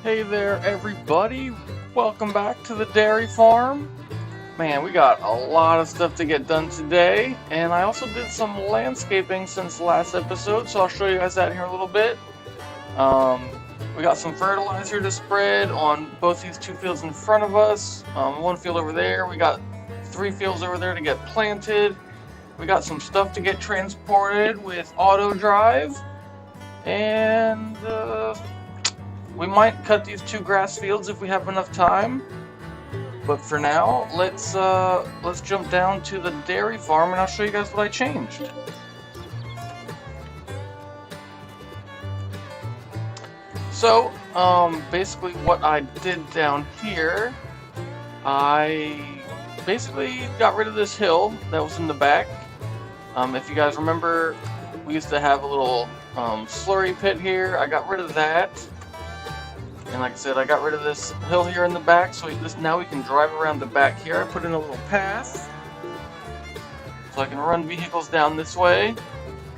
Hey there, everybody. Welcome back to the dairy farm. Man, we got a lot of stuff to get done today, and I also did some landscaping since the last episode, so I'll show you guys that here in a little bit. We got some fertilizer to spread on both these two fields in front of us. One field over there. We got 3 fields over there to get planted. We got some stuff to get transported with Autodrive, and we might cut these 2 grass fields if we have enough time. But for now, let's jump down to the dairy farm and I'll show you guys what I changed. So, basically what I did down here, I basically got rid of this hill that was in the back. If you guys remember, we used to have a little slurry pit here. I got rid of that. And like I said, I got rid of this hill here in the back, so now we can drive around the back here. I put in a little path, so I can run vehicles down this way.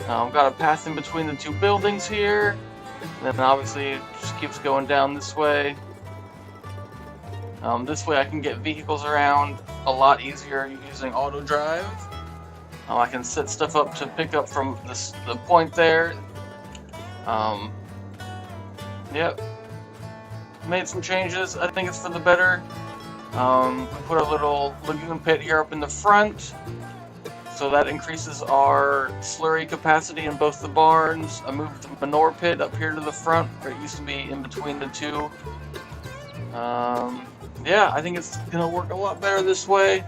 Got a path in between the 2 buildings here, and then obviously it just keeps going down this way. This way I can get vehicles around a lot easier using Autodrive. I can set stuff up to pick up from the point there. Yep. Made some changes. I think it's for the better. Put a little lagoon pit here up in the front, so that increases our slurry capacity in both the barns. I moved the manure pit up here to the front, where it used to be in between the 2. Yeah, I think it's gonna work a lot better this way.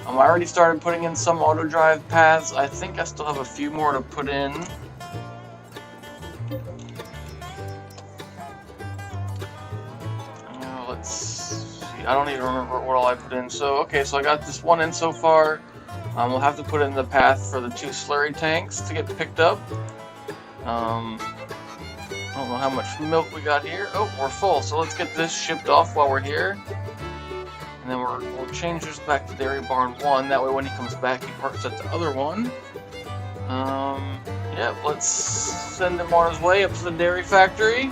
I already started putting in some Autodrive paths. I think I still have a few more to put in. Let's see, I don't even remember what all I put in. So, okay, so I got this one in so far. We'll have to put in the path for the 2 slurry tanks to get picked up. I don't know how much milk we got here. Oh, we're full, so let's get this shipped off while we're here. And then we'll change this back to Dairy Barn 1. That way when he comes back, he parks at the other one. Yeah, let's send him on his way up to the dairy factory.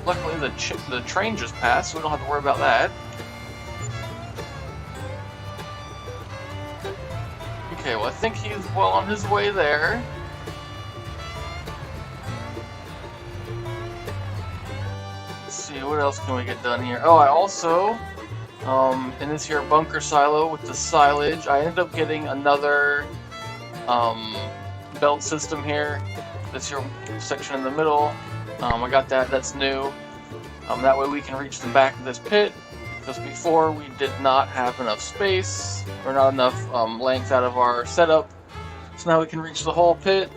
Luckily, the train just passed, so we don't have to worry about that. Okay, well, I think he's well on his way there. Let's see, what else can we get done here? Oh, I also, in this here bunker silo with the silage, I ended up getting another belt system here. This here section in the middle. I got that's new. That way we can reach the back of this pit, because before we did not have enough space, or not enough length out of our setup. So now we can reach the whole pit.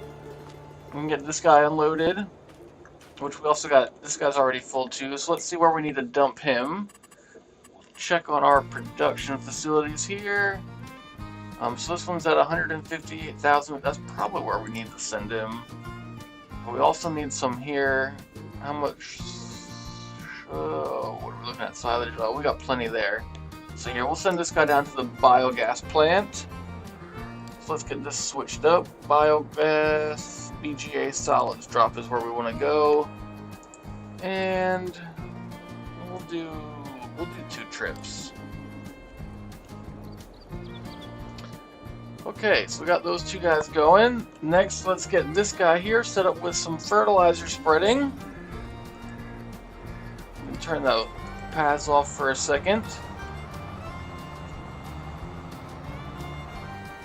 We can get this guy unloaded, which we also got, this guy's already full too, so let's see where we need to dump him. Check on our production facilities here. So this one's at 158,000, that's probably where we need to send him. We also need some here. How much? What are we looking at? Silage? Oh, we got plenty there. So here, we'll send this guy down to the biogas plant. So let's get this switched up. Biogas, BGA solids drop is where we want to go. And we'll do 2 trips. Okay, so we got those 2 guys going. Next, let's get this guy here set up with some fertilizer spreading. Turn the paths off for a second.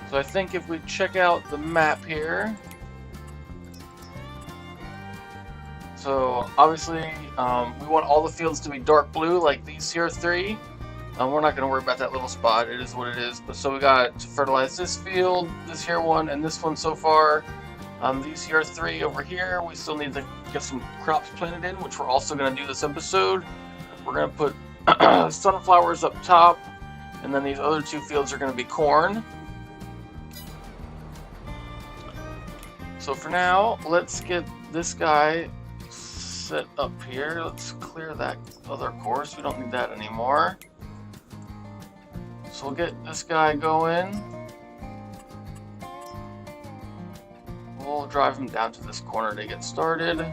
So I think if we check out the map here, so obviously we want all the fields to be dark blue like these here 3. We're not going to worry about that little spot, it is what it is. But so we got to fertilize this field, this here one, and this one so far. These here 3 over here, we still need to get some crops planted in, which we're also going to do this episode. We're going to put sunflowers up top, and then these other 2 fields are going to be corn. So for now, let's get this guy set up here. Let's clear that other course, we don't need that anymore. So we'll get this guy going. We'll drive him down to this corner to get started.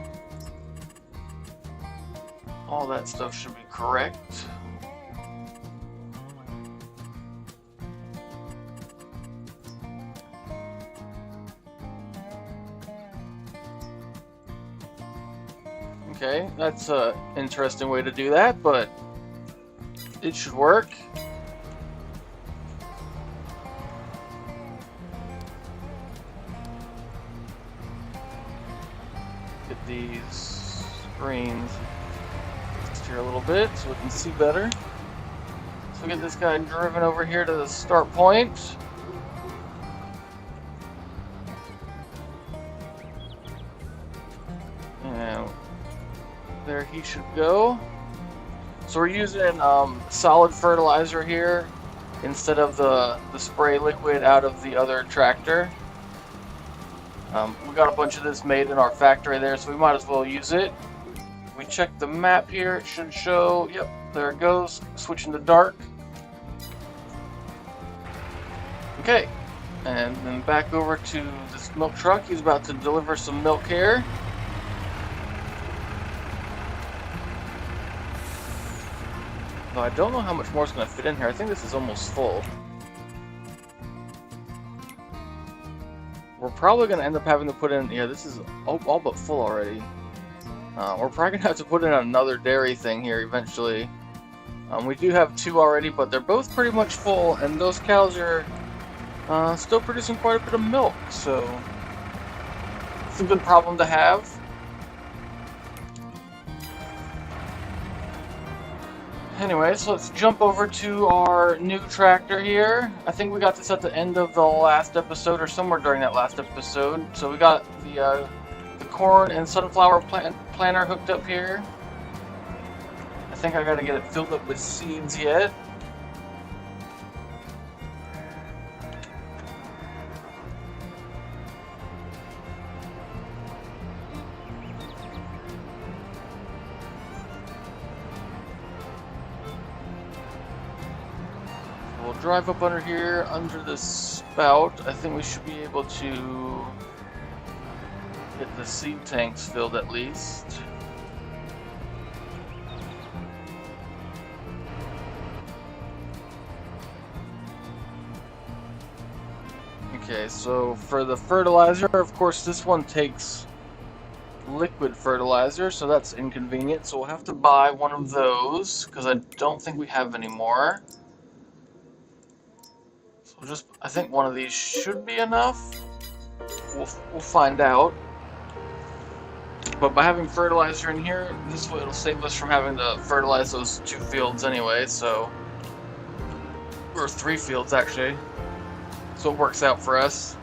All that stuff should be correct. Okay, that's an interesting way to do that, but it should work. Get these screens here a little bit so we can see better. So we get this guy driven over here to the start point. And there he should go. So we're using solid fertilizer here instead of the spray liquid out of the other tractor. We got a bunch of this made in our factory there, so we might as well use it. We check the map here, it should show, yep, there it goes, switching to dark. Okay, and then back over to this milk truck. He's about to deliver some milk here. Though I don't know how much more is going to fit in here. I think this is almost full. We're probably going to end up having to put in, yeah, this is all but full already. We're probably going to have to put in another dairy thing here eventually. We do have 2 already, but they're both pretty much full, and those cows are still producing quite a bit of milk, so it's a good problem to have. Anyways, so let's jump over to our new tractor here. I think we got this at the end of the last episode, or somewhere during that last episode. So we got the corn and sunflower planter hooked up here. I think I gotta get it filled up with seeds yet. We'll drive up under here, under this spout. I think we should be able to get the seed tanks filled at least. Okay, so for the fertilizer, of course this one takes liquid fertilizer, so that's inconvenient. So we'll have to buy one of those, because I don't think we have any more. So I think one of these should be enough. We'll find out. But by having fertilizer in here, this way it'll save us from having to fertilize those 2 fields anyway, so... or 3 fields, actually. So it works out for us.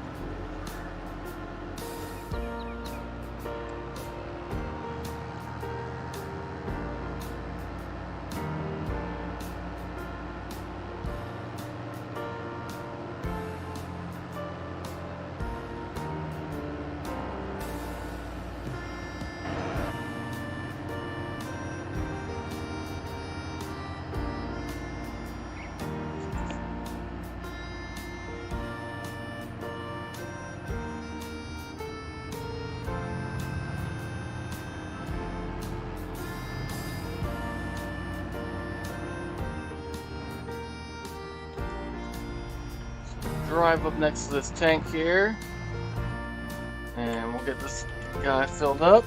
Drive up next to this tank here, and we'll get this guy filled up,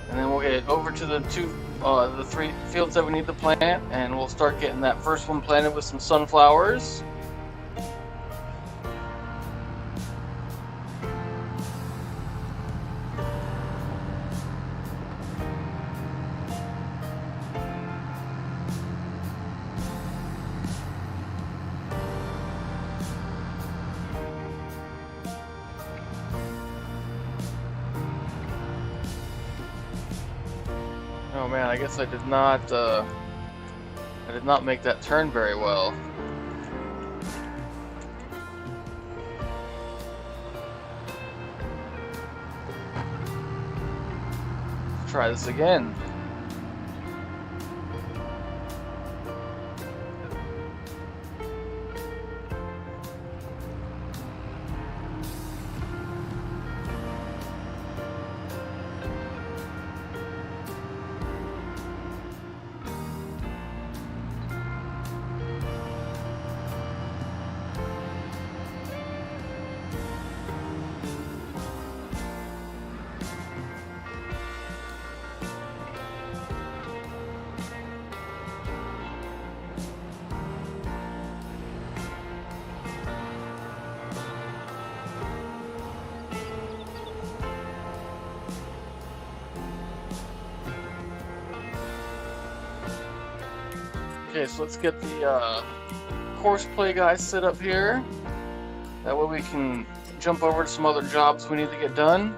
and then we'll get it over to the 3 fields that we need to plant, and we'll start getting that first one planted with some sunflowers. Oh man, I guess I did not make that turn very well. Let's try this again. Okay, so let's get the course play guy set up here. That way we can jump over to some other jobs we need to get done.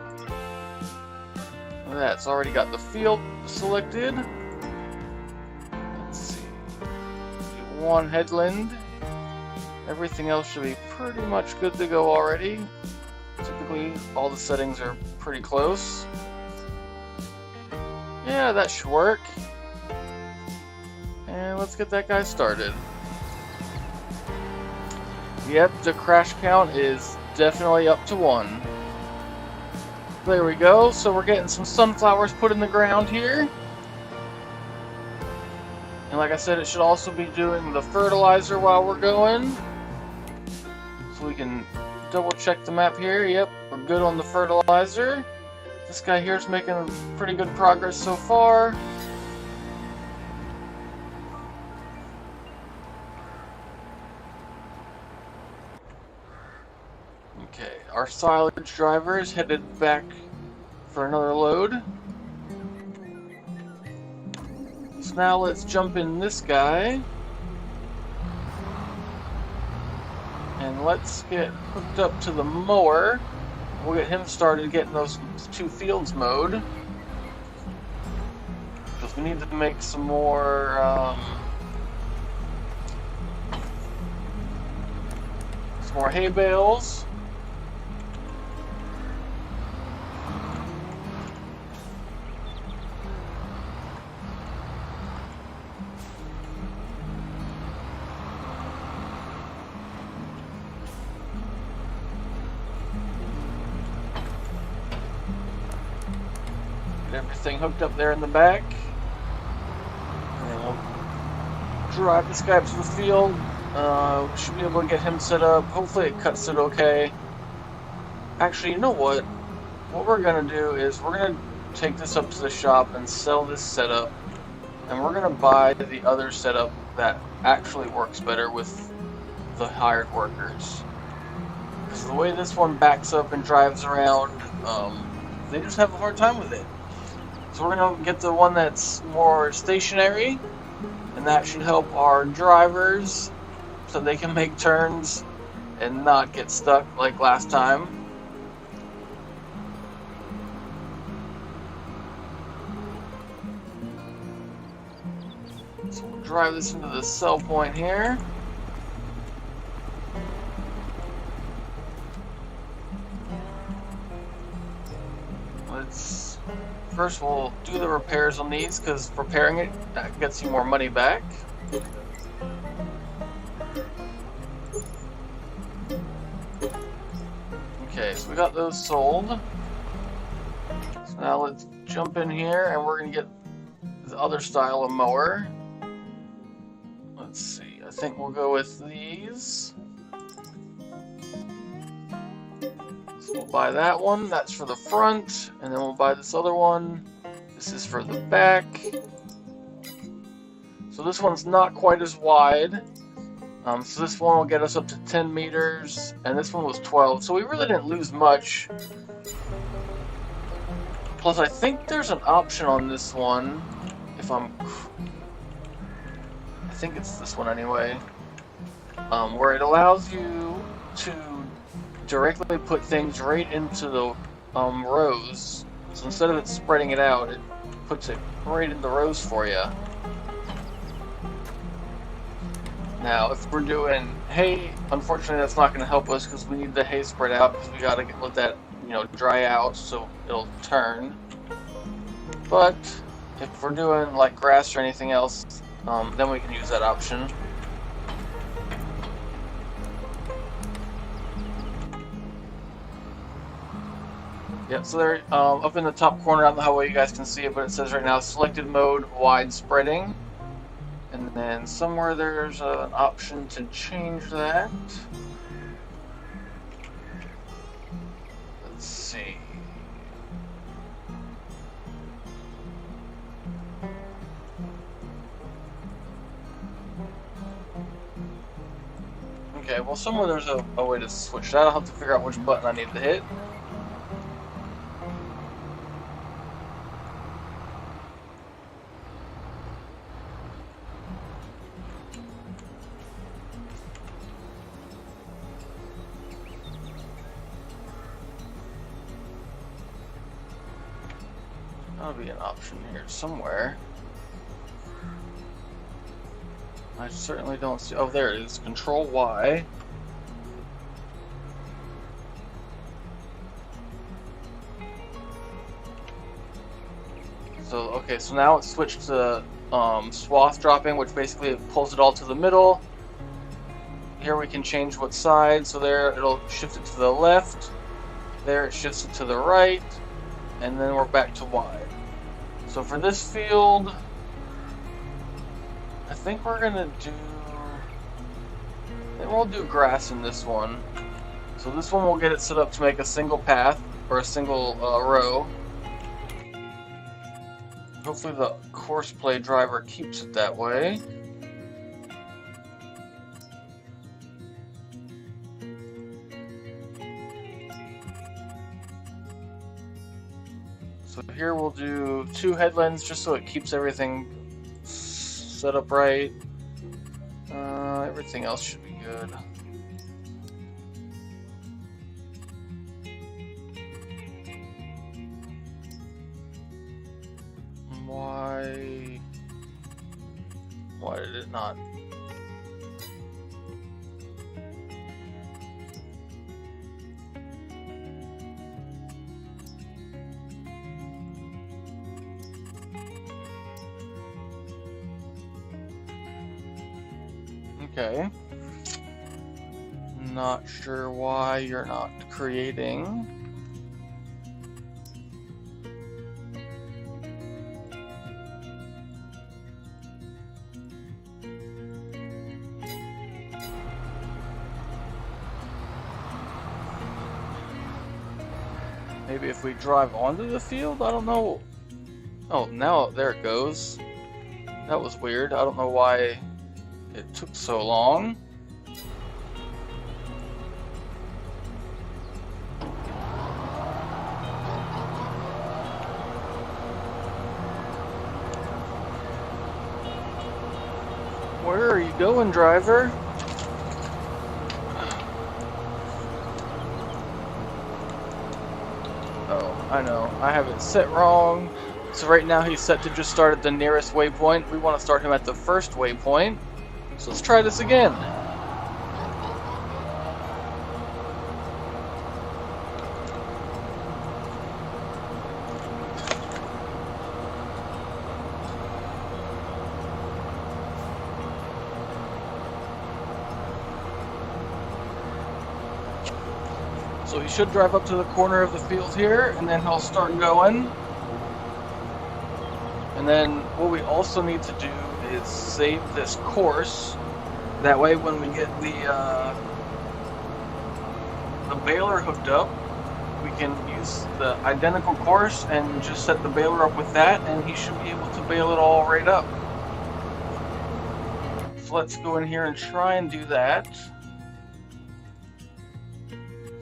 That's already got the field selected. Let's see. One headland. Everything else should be pretty much good to go already. Typically, all the settings are pretty close. Yeah, that should work. And let's get that guy started. Yep, the crash count is definitely up to 1. There we go. So we're getting some sunflowers put in the ground here. And like I said, it should also be doing the fertilizer while we're going. So we can double check the map here. Yep, we're good on the fertilizer. This guy here is making pretty good progress so far. Okay, our silage driver is headed back for another load. So now let's jump in this guy. And let's get hooked up to the mower. We'll get him started getting those 2 fields mowed. Because we need to make some more hay bales. Get everything hooked up there in the back. And we'll drive this guy up to the field. We should be able to get him set up. Hopefully it cuts it okay. Actually, you know what? What we're going to do is we're going to take this up to the shop and sell this setup. And we're going to buy the other setup that actually works better with the hired workers. Because the way this one backs up and drives around, they just have a hard time with it. So we're going to get the one that's more stationary, and that should help our drivers so they can make turns and not get stuck like last time. So we'll drive this into the sell point here. First we'll do the repairs on these, because repairing it gets you more money back. Okay, so we got those sold. So now let's jump in here and we're going to get the other style of mower. Let's see, I think we'll go with these. We'll buy that one, that's for the front, and then we'll buy this other one. This is for the back. So this one's not quite as wide. So this one will get us up to 10 meters, and this one was 12, so we really didn't lose much. Plus, I think there's an option on this one, I think it's this one anyway, where it allows you to directly put things right into the rows. So instead of it spreading it out, it puts it right in the rows for you. Now, if we're doing hay, unfortunately that's not going to help us because we need the hay spread out, because we got to let that, dry out so it'll turn. But if we're doing like grass or anything else, then we can use that option. Yep, so there, up in the top corner, I don't know how well you guys can see it, but it says right now, selected mode, wide spreading. And then somewhere there's an option to change that. Let's see. Okay, well somewhere there's a way to switch that. I'll have to figure out which button I need to hit. That'll be an option here somewhere. I certainly don't see. Oh, there it is. Control Y. So, okay, so now it's switched to swath dropping, which basically pulls it all to the middle. Here we can change what side. So there, it'll shift it to the left. There, it shifts it to the right. And then we're back to Y. So for this field, I think we're gonna do. I think we'll do grass in this one. So this one we'll get it set up to make a single path or a single row. Hopefully the course play driver keeps it that way. So here we'll do 2 headlands just so it keeps everything set up right. Everything else should be good. Why did it not? Okay. Not sure why you're not creating. Maybe if we drive onto the field? I don't know. Oh, now there it goes. That was weird. I don't know why it took so long. Where are you going, driver? Oh, I know. I have it set wrong. So right now he's set to just start at the nearest waypoint. We want to start him at the first waypoint. So let's try this again. So he should drive up to the corner of the field here, and then he'll start going. And then what we also need to do is save this course. That way when we get the baler hooked up, we can use the identical course and just set the baler up with that, and he should be able to bale it all right up. So let's go in here and try and do that.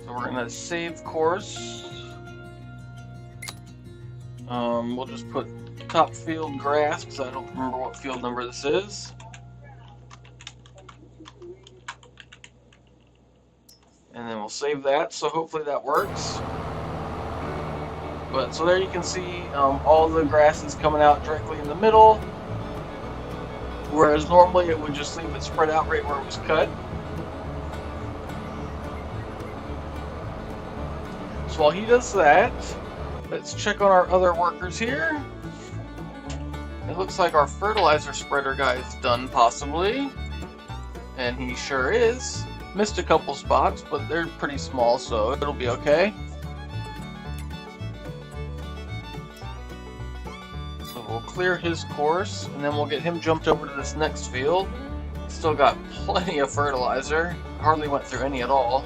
So we're gonna save course. We'll just put top field grass because I don't remember what field number this is. And then we'll save that, so hopefully that works. But so there you can see all the grass is coming out directly in the middle, whereas normally it would just leave it spread out right where it was cut. So while he does that, let's check on our other workers here. It looks like our fertilizer spreader guy is done, possibly. And he sure is. Missed a couple spots, but they're pretty small, so it'll be okay. So we'll clear his course, and then we'll get him jumped over to this next field. Still got plenty of fertilizer. Hardly went through any at all.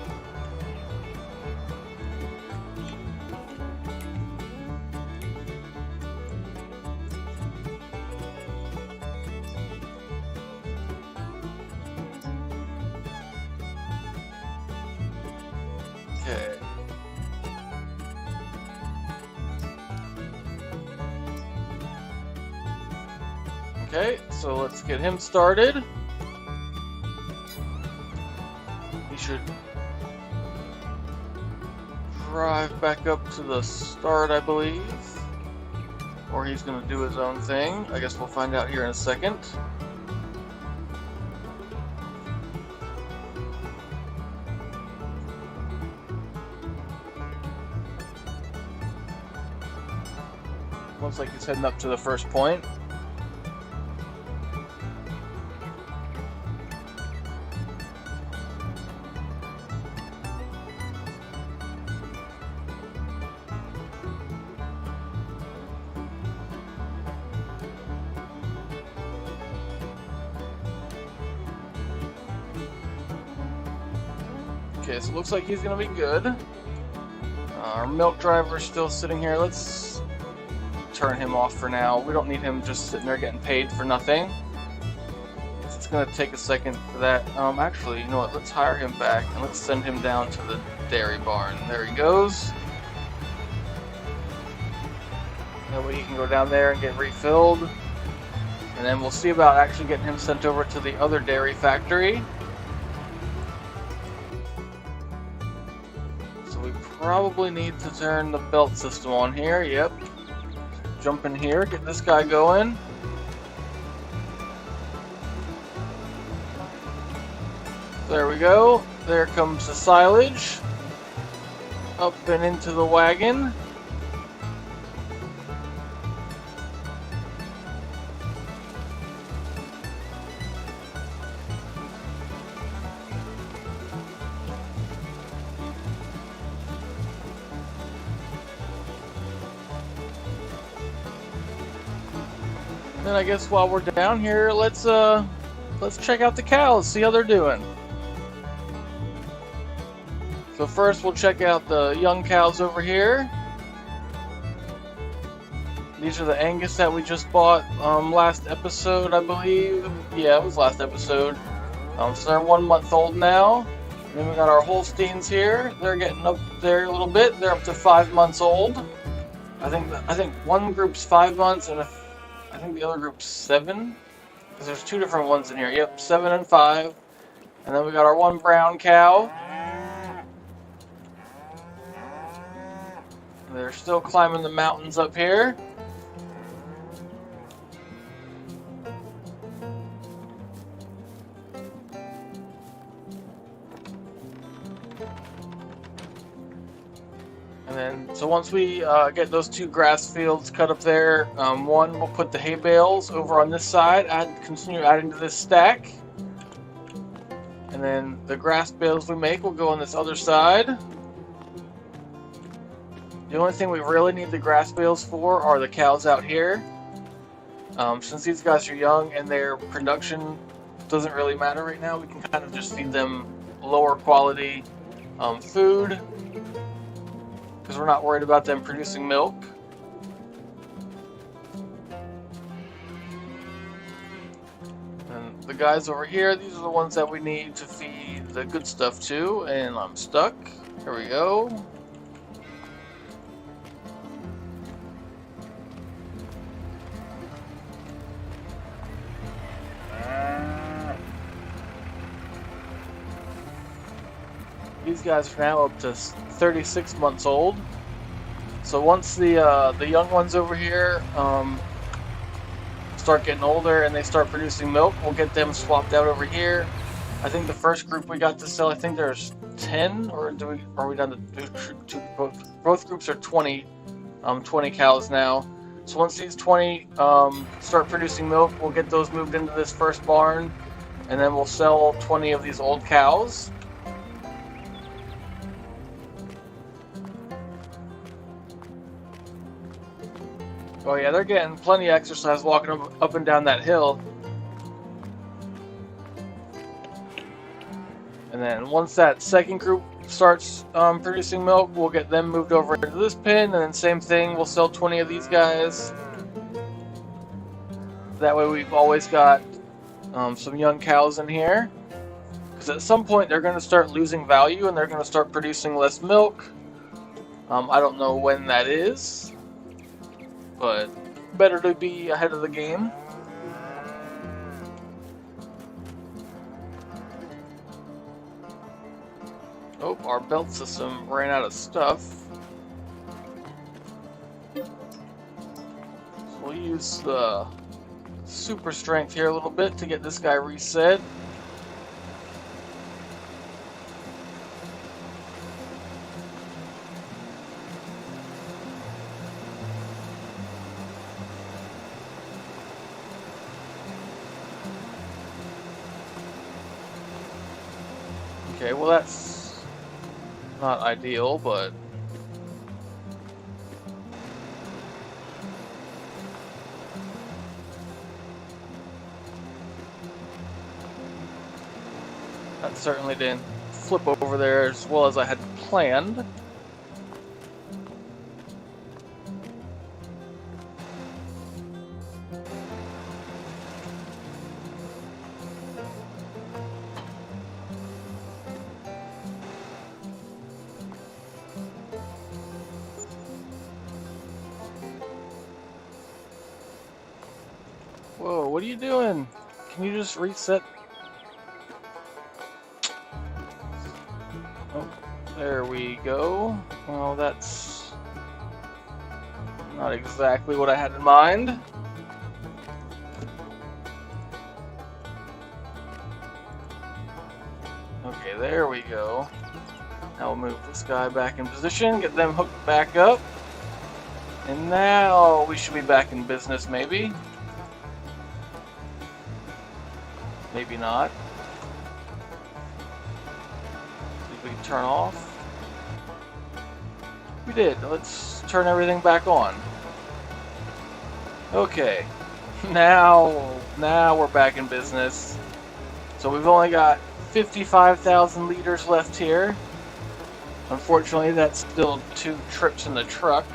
Okay. Okay, so let's get him started. He should drive back up to the start, I believe. or he's going to do his own thing. I guess we'll find out here in a second. Looks like he's heading up to the first point. Okay, so it looks like he's going to be good. Our milk driver's still sitting here. Let's turn him off for now. We don't need him just sitting there getting paid for nothing. It's going to take a second for that. Actually, you know what? Let's hire him back and let's send him down to the dairy barn. There he goes. That way he can go down there and get refilled. And then we'll see about actually getting him sent over to the other dairy factory. Probably need to turn the belt system on here. Yep. Jump in here, get this guy going. There we go. There comes the silage. Up and into the wagon. And I guess while we're down here, let's check out the cows, see how they're doing. So first we'll check out the young cows over here. These are the Angus that we just bought last episode, I believe. Yeah, it was last episode. So they're 1 month old now. And then we got our Holsteins here. They're getting up there a little bit. They're up to 5 months old. I think one group's 5 months and I think the other group's 7, because there's 2 different ones in here. Yep, 7 and 5. And then we got our one brown cow. They're still climbing the mountains up here. And then, so once we get those 2 grass fields cut up there, one we'll put the hay bales over on this side, continue adding to this stack. And then the grass bales we make will go on this other side. The only thing we really need the grass bales for are the cows out here. Since these guys are young and their production doesn't really matter right now, we can kind of just feed them lower quality food, because we're not worried about them producing milk. And the guys over here, these are the ones that we need to feed the good stuff to, and I'm stuck. Here we go. These guys are now up to 36 months old. So once the young ones over here start getting older and they start producing milk, we'll get them swapped out over here. I think the first group we got to sell, I think there's 10, or are we down to both groups are 20 cows now. So once these 20 start producing milk, we'll get those moved into this first barn, and then we'll sell 20 of these old cows. Oh yeah, they're getting plenty of exercise walking up and down that hill. And then once that second group starts producing milk, we'll get them moved over into this pen, and then same thing, we'll sell 20 of these guys. That way we've always got some young cows in here. Because at some point they're going to start losing value and they're going to start producing less milk. I don't know when that is, but better to be ahead of the game. Oh, our belt system ran out of stuff. use the super strength here a little bit to get this guy reset. Okay, well that's not ideal, but that certainly didn't flip over there as well as I had planned. Whoa, what are you doing? Can you just reset? Oh, there we go. Well, that's not exactly what I had in mind. Okay, there we go. Now we'll move this guy back in position, get them hooked back up. And now we should be back in business, maybe. Maybe not. Did we turn off? We did. Let's turn everything back on. Okay. Now we're back in business. So we've only got 55,000 liters left here. Unfortunately, that's still 2 trips in the truck,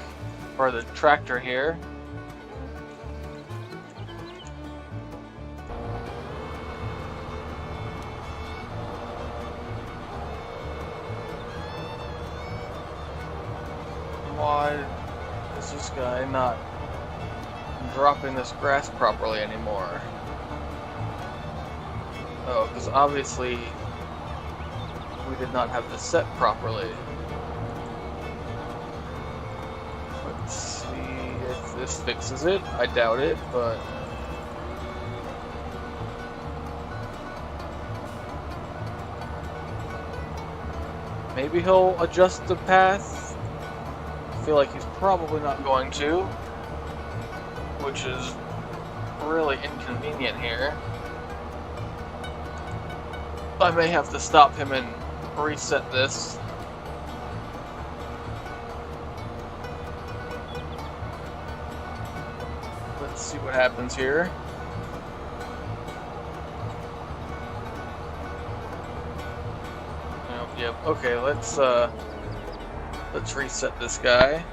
or the tractor here. Why is this guy not dropping this grass properly anymore? Oh, because obviously we did not have this set properly. Let's see if this fixes it. I doubt it, but maybe he'll adjust the path. I feel like he's probably not going to, which is really inconvenient here. I may have to stop him and reset this. Let's see what happens here. Yep. Okay. Let's reset this guy.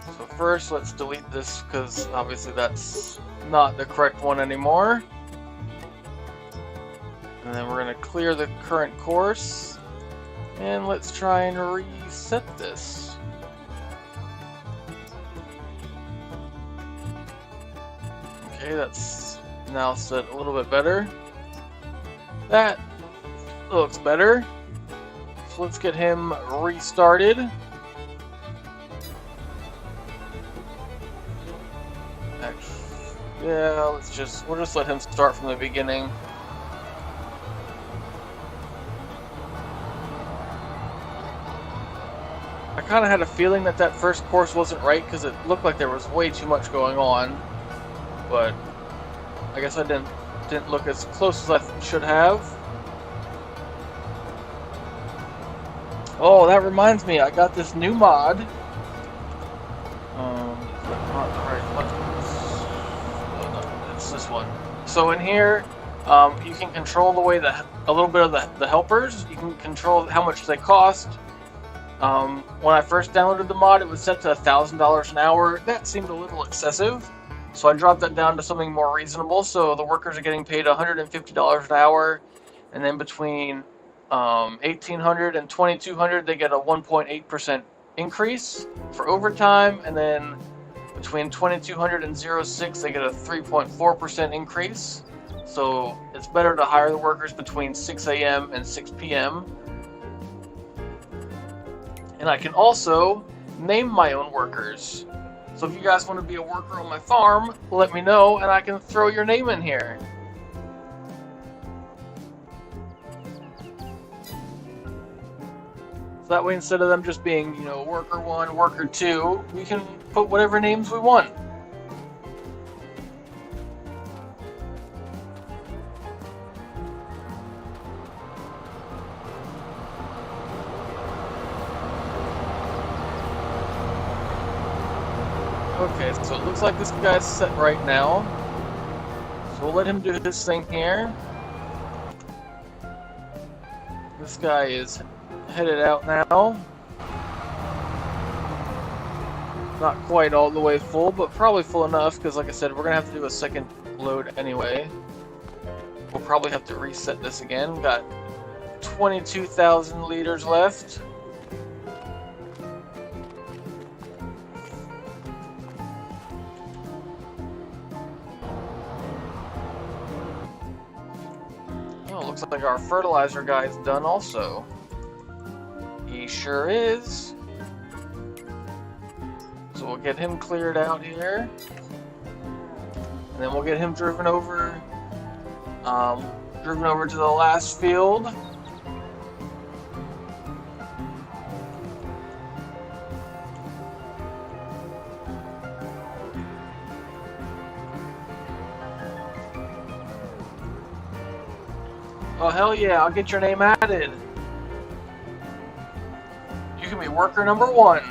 So first, let's delete this because obviously that's not the correct one anymore. And then we're going to clear the current course. And let's try and reset this. Okay, that's now set a little bit better. That looks better. So let's get him restarted. Yeah, we'll just let him start from the beginning. I kind of had a feeling that first course wasn't right because it looked like there was way too much going on, but I guess I didn't look as close as I should have. Oh, that reminds me, I got this new mod. Not the right one. Oh, no, it's this one. So in here, you can control the way a little bit of the helpers. You can control how much they cost. When I first downloaded the mod, it was set to $1,000 an hour. That seemed a little excessive, so I dropped that down to something more reasonable. So the workers are getting paid $150 an hour, and then between $1,800 and $2,200, they get a 1.8% increase for overtime, and then between $2,200 and $0.6, they get a 3.4% increase. So it's better to hire the workers between 6 a.m. and 6 p.m. And I can also name my own workers. So if you guys want to be a worker on my farm, let me know and I can throw your name in here. So that way, instead of them just being, you know, worker 1, worker 2, we can put whatever names we want. Okay, so it looks like this guy's set right now. So we'll let him do his thing here. This guy is headed out now. Not quite all the way full, but probably full enough, because like I said, we're going to have to do a second load anyway. We'll probably have to reset this again. We've got 22,000 liters left. Looks like our fertilizer guy's done also. He sure is. So we'll get him cleared out here. And then we'll get him driven over to the last field. Oh, hell yeah, I'll get your name added. You can be worker number 1.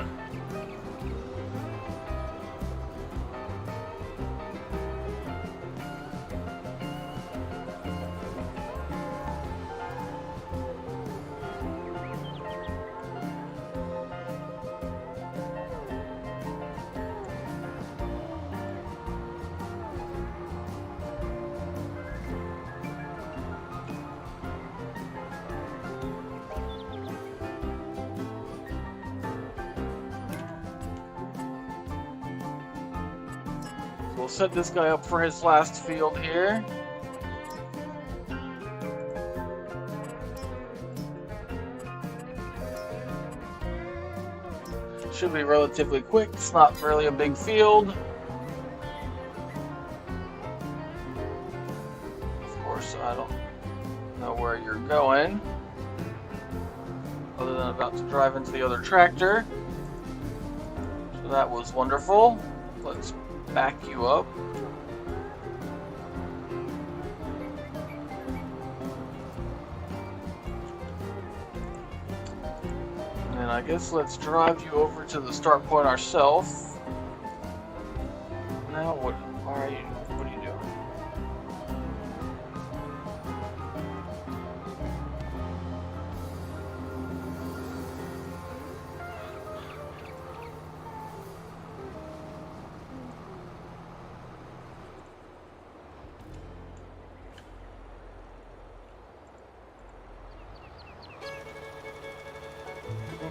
We'll set this guy up for his last field here. Should be relatively quick, it's not really a big field. Of course, I don't know where you're going, other than about to drive into the other tractor. So that was wonderful. Let's back you up. And then I guess let's drive you over to the start point ourselves. Now what are you doing?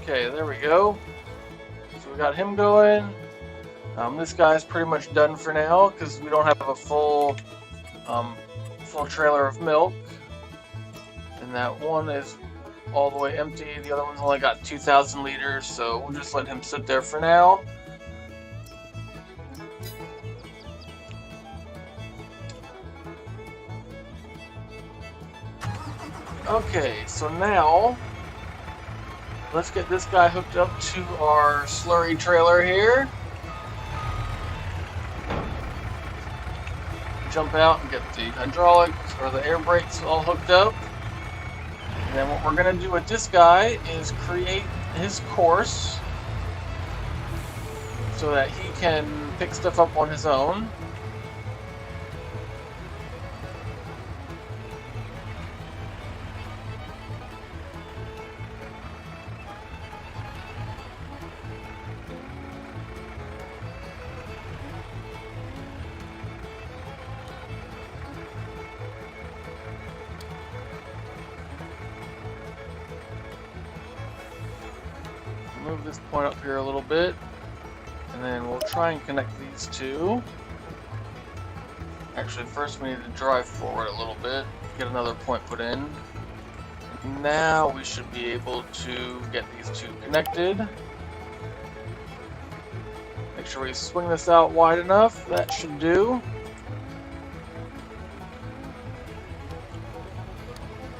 Okay, there we go. So we got him going. This guy's pretty much done for now because we don't have a full trailer of milk, and that one is all the way empty. The other one's only got 2,000 liters, so we'll just let him sit there for now. Okay, so now let's get this guy hooked up to our slurry trailer here. Jump out and get the hydraulics or the air brakes all hooked up. And then what we're going to do with this guy is create his course so that he can pick stuff up on his own. Move this point up here a little bit, and then we'll try and connect these two. Actually, first we need to drive forward a little bit, get another point put in. Now we should be able to get these two connected. Make sure we swing this out wide enough. That should do.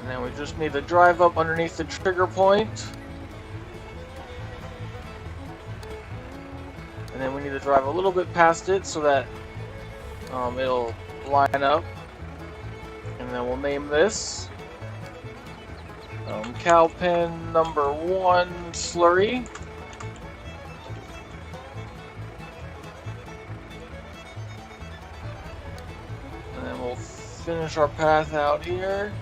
And then we just need to drive up underneath the trigger point. And then we need to drive a little bit past it so that it'll line up. And then we'll name this cow pen number 1 slurry. And then we'll finish our path out here.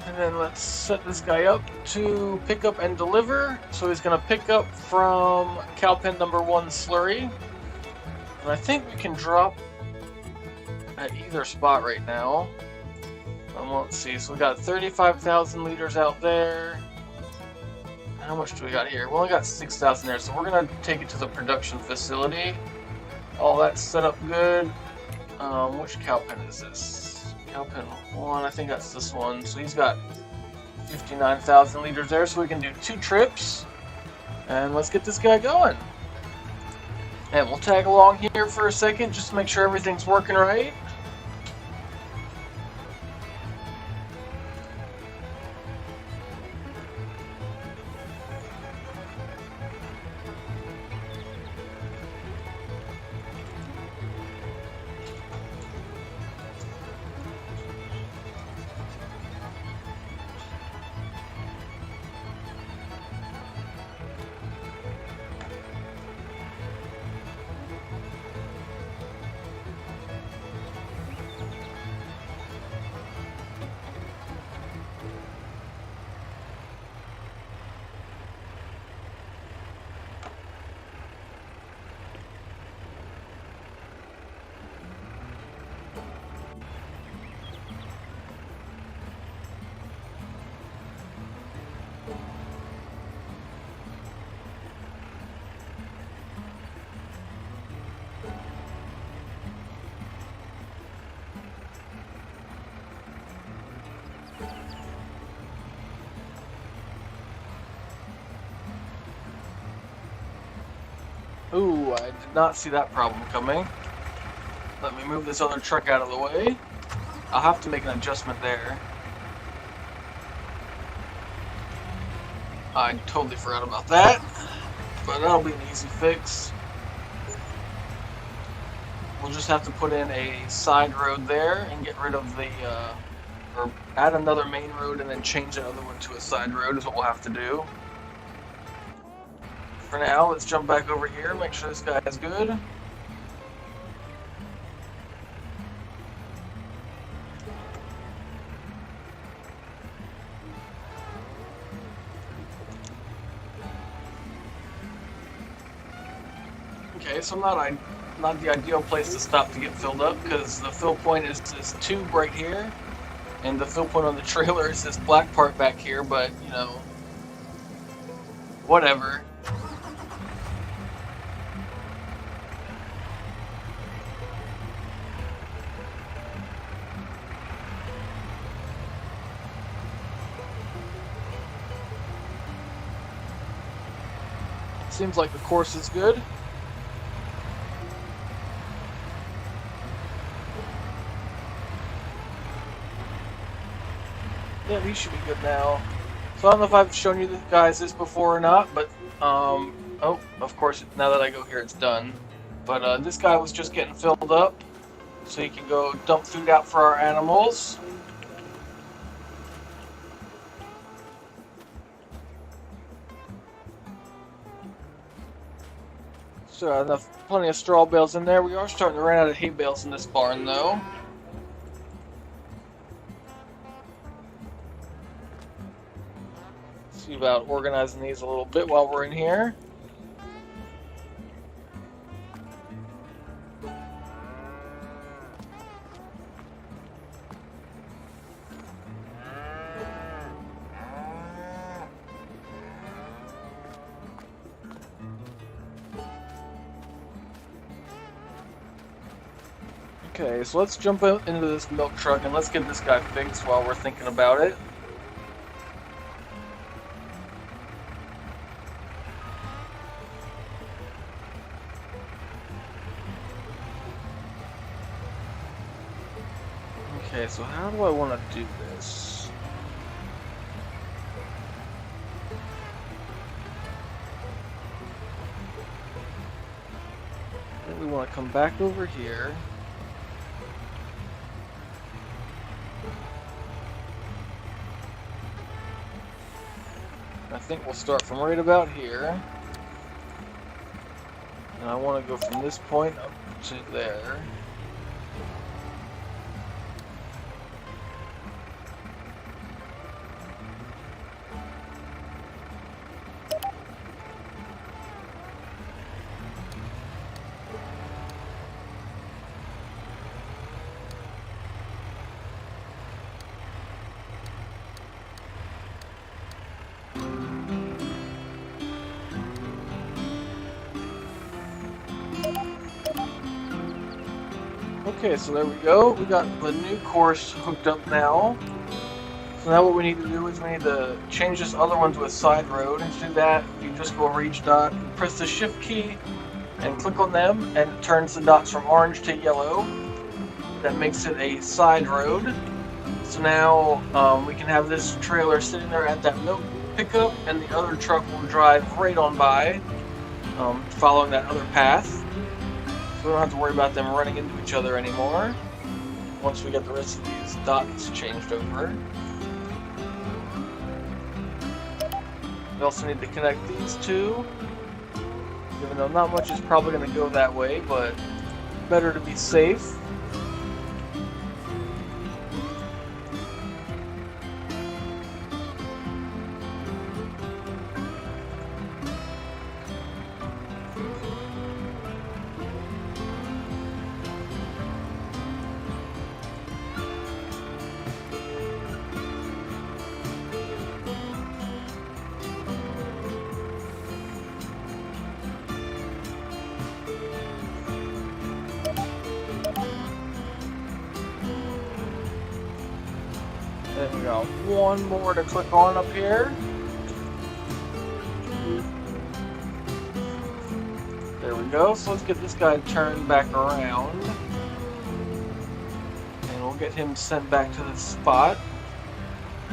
And then let's set this guy up to pick up and deliver. So he's going to pick up from cow pen number 1 slurry. And I think we can drop at either spot right now. Let's see, so we got 35,000 liters out there. How much do we got here? We only got 6,000 there, so we're going to take it to the production facility. All that's set up good. Which cow pen is this? Cow pen 1, I think that's this one. So he's got 59,000 liters there, so we can do 2 trips. And let's get this guy going. And we'll tag along here for a second just to make sure everything's working right. Ooh, I did not see that problem coming. Let me move this other truck out of the way. I'll have to make an adjustment there. I totally forgot about that, but that'll be an easy fix. We'll just have to put in a side road there and get rid of the, or add another main road and then change the other one to a side road is what we'll have to do. For now, let's jump back over here, make sure this guy is good. Okay, so not the ideal place to stop to get filled up because the fill point is this tube right here, and the fill point on the trailer is this black part back here, but, you know, whatever. Seems like the course is good. Yeah, these should be good now. So I don't know if I've shown you guys this before or not, but, oh, of course, now that I go here, it's done. But this guy was just getting filled up, so you can go dump food out for our animals. So plenty of straw bales in there. We are starting to run out of hay bales in this barn, though. See about organizing these a little bit while we're in here. Okay, so let's jump out into this milk truck and let's get this guy fixed while we're thinking about it. Okay, so how do I want to do this? I think we want to come back over here. I think we'll start from right about here. And I want to go from this point up to there. Okay, so there we go. We got the new course hooked up now. So now what we need to do is we need to change this other one to a side road. And to do that, you just go over each dot, press the shift key, and click on them, and it turns the dots from orange to yellow. That makes it a side road. So now we can have this trailer sitting there at that milk pickup, and the other truck will drive right on by, following that other path. So we don't have to worry about them running into each other anymore once we get the rest of these dots changed over. We also need to connect these two, even though not much is probably going to go that way, but better to be safe. Then we got one more to click on up here. There we go. So let's get this guy turned back around. And we'll get him sent back to this spot.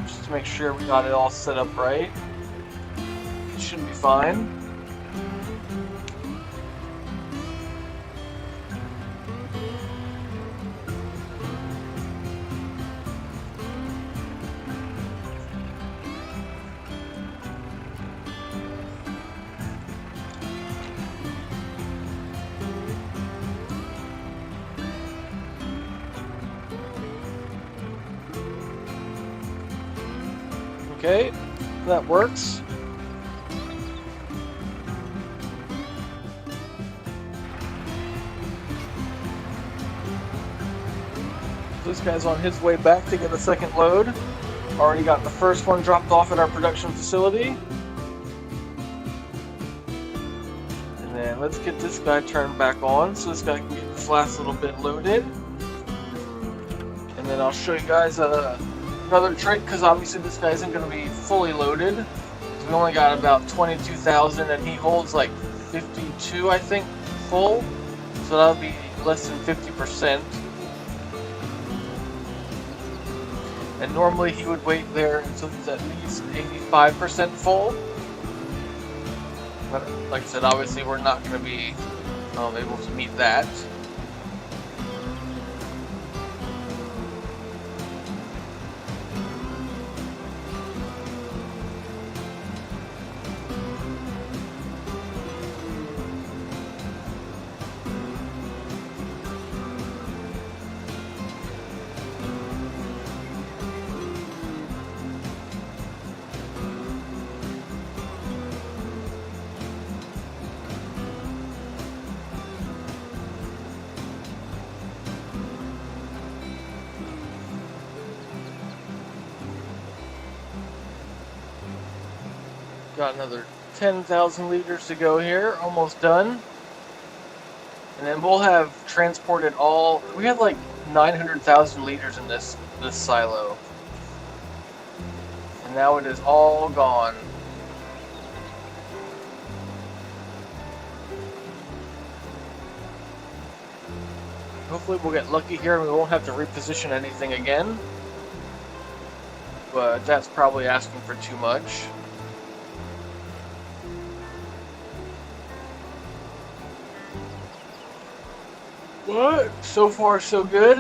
Just to make sure we got it all set up right. It should be fine. Okay, that works. This guy's on his way back to get a second load. Already got the first one dropped off at our production facility. And then let's get this guy turned back on so this guy can get this last little bit loaded. And then I'll show you guys another trick, because obviously this guy isn't going to be fully loaded. We only got about 22,000 and he holds like 52, I think, full. So that'll be less than 50%. And normally he would wait there until he's at least 85% full. But like I said, obviously we're not going to be able to meet that. Got another 10,000 liters to go here, almost done. And then we'll have transported all. We have like 900,000 liters in this silo, and now it is all gone. Hopefully we'll get lucky here and we won't have to reposition anything again. But that's probably asking for too much. But so far so good.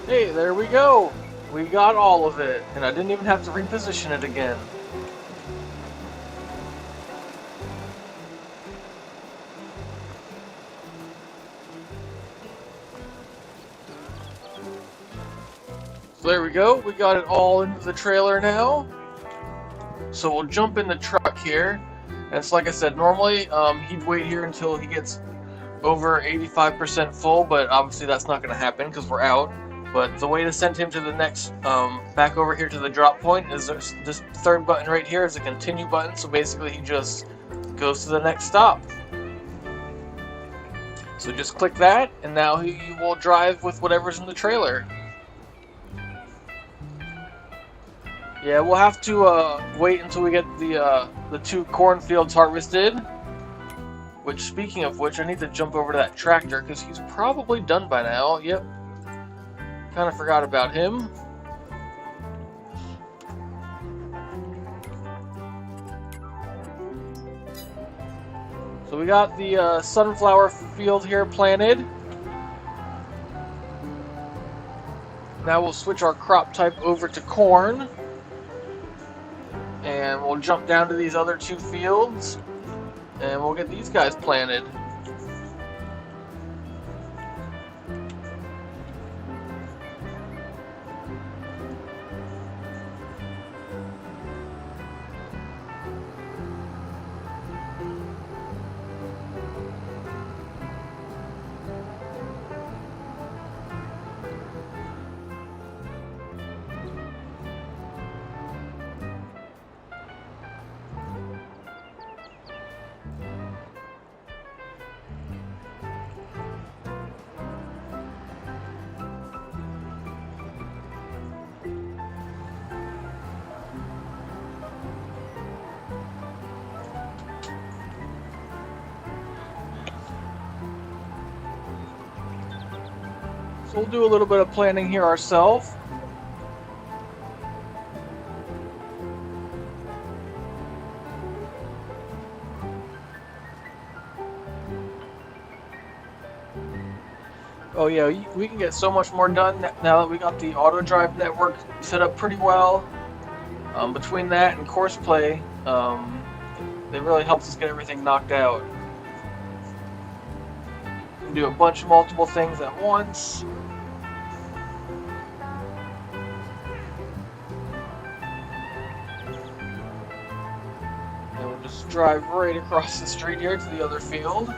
Hey, there we go! We got all of it, and I didn't even have to reposition it again. So there we go, we got it all into the trailer now. So we'll jump in the truck here. And it's like I said, normally he'd wait here until he gets over 85% full, but obviously that's not going to happen because we're out. But the way to send him to the next, back over here to the drop point is this third button right here is a continue button. So basically he just goes to the next stop. So just click that, and now he will drive with whatever's in the trailer. Yeah, we'll have to wait until we get the 2 cornfields harvested. Which, speaking of which, I need to jump over to that tractor because he's probably done by now. Yep. Kind of forgot about him. So we got the sunflower field here planted. Now we'll switch our crop type over to corn. And we'll jump down to these other 2 fields. And we'll get these guys planted. So we'll do a little bit of planning here ourselves. Oh yeah, we can get so much more done now that we got the Autodrive network set up pretty well. Between that and course play, it really helps us get everything knocked out. We can do a bunch of multiple things at once. And we'll just drive right across the street here to the other field.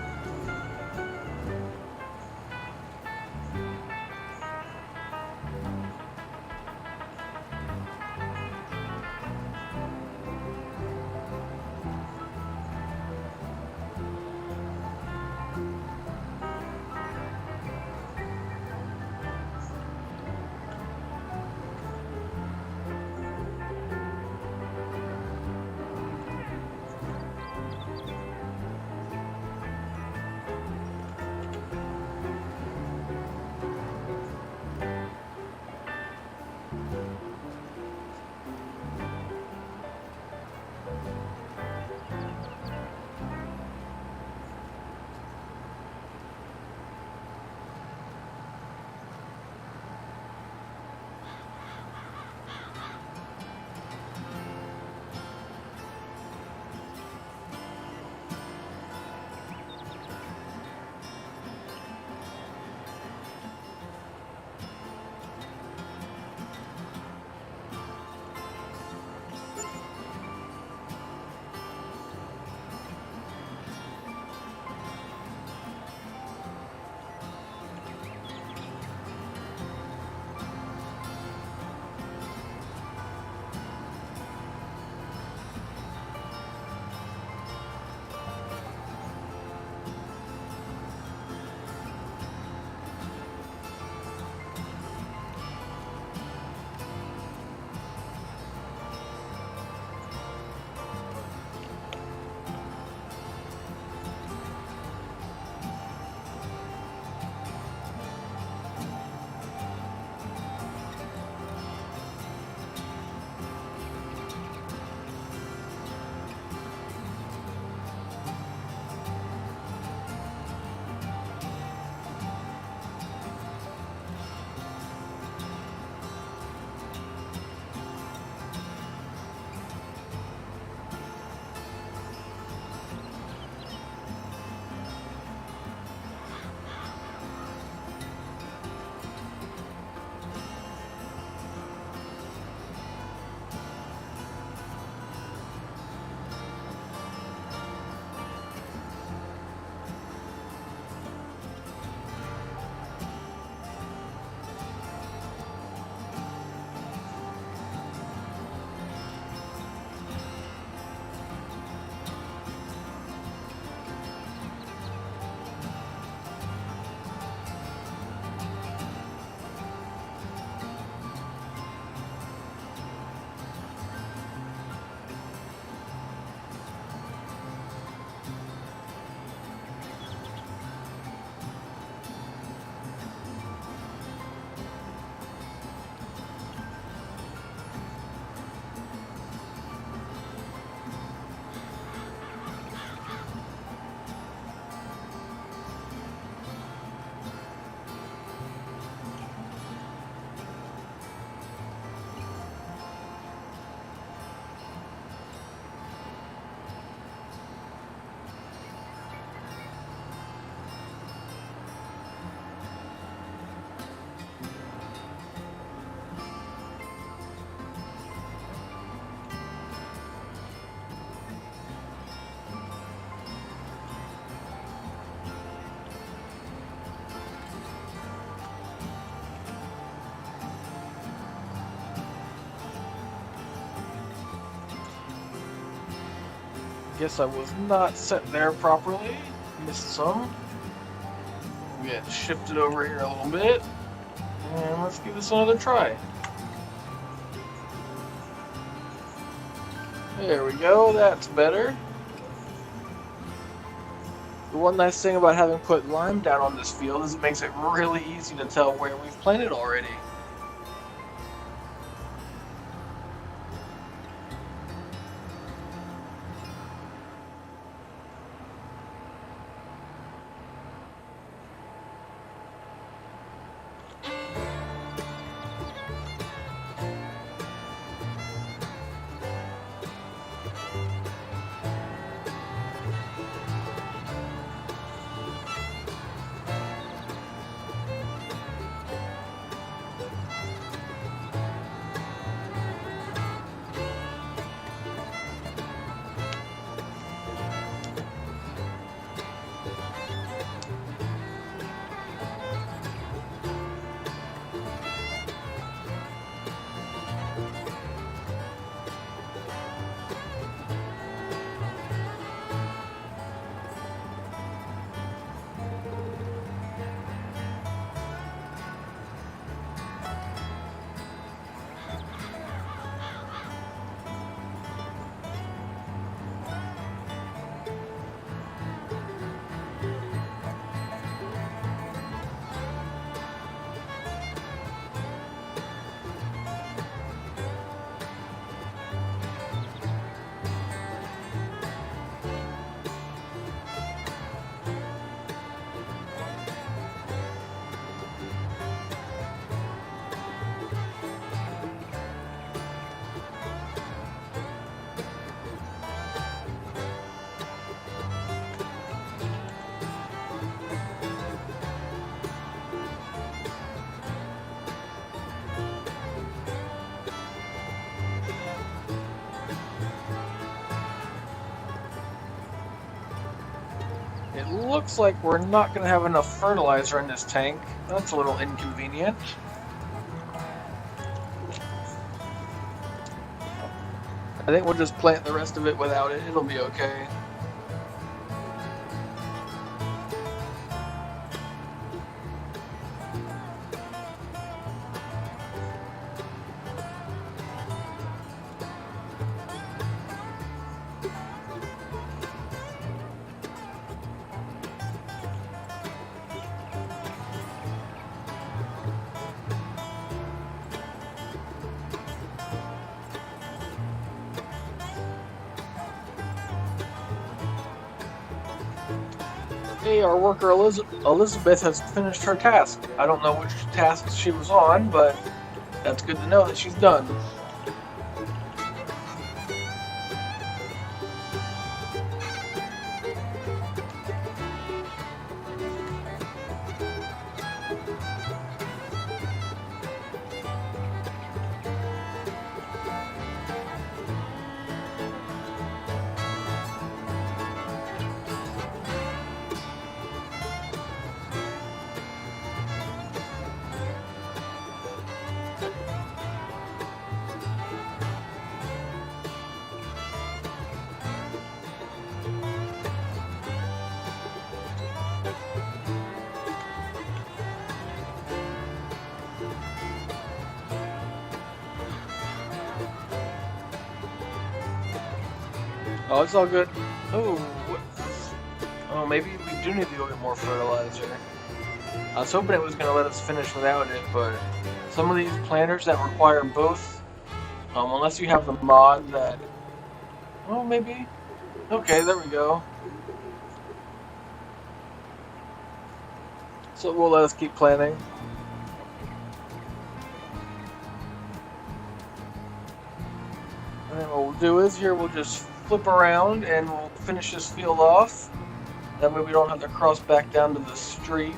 Guess I was not set there properly. Missed some. Get shifted over here a little bit. And let's give this another try. There we go, that's better. The one nice thing about having put lime down on this field is it makes it really easy to tell where we've planted already. It looks like we're not going to have enough fertilizer in this tank. That's a little inconvenient. I think we'll just plant the rest of it without it. It'll be okay. Hey, our worker Elizabeth has finished her task. I don't know which task she was on, but that's good to know that she's done. Oh, it's all good. Oh, what? Oh, maybe we do need to go get more fertilizer. I was hoping it was going to let us finish without it, but some of these planters that require both, unless you have the mod that... Oh, maybe? Okay, there we go. So it will let us keep planting. And then what we'll do is here we'll just flip around and we'll finish this field off. That way we don't have to cross back down to the street.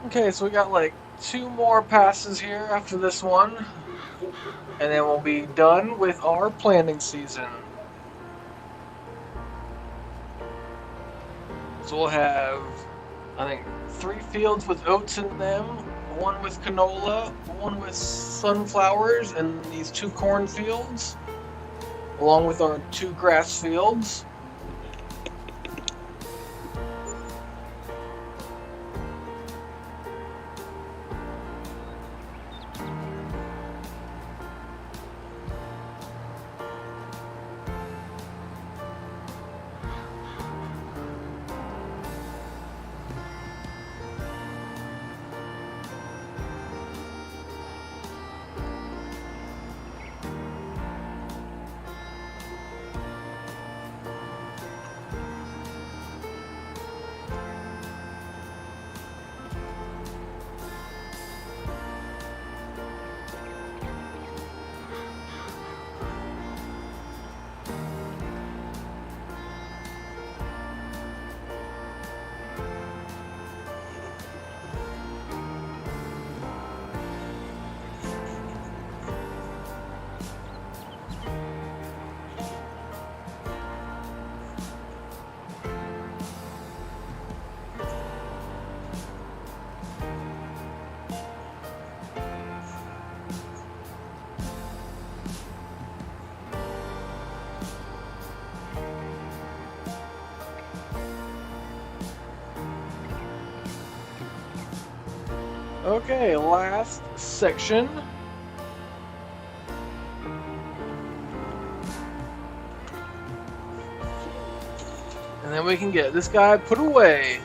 Okay, so we got like 2 more passes here after this one, and then we'll be done with our planting season. So we'll have, I think, 3 fields with oats in them, 1 with canola, 1 with sunflowers, and these 2 corn fields, along with our 2 grass fields. Okay, last section. And then we can get this guy put away.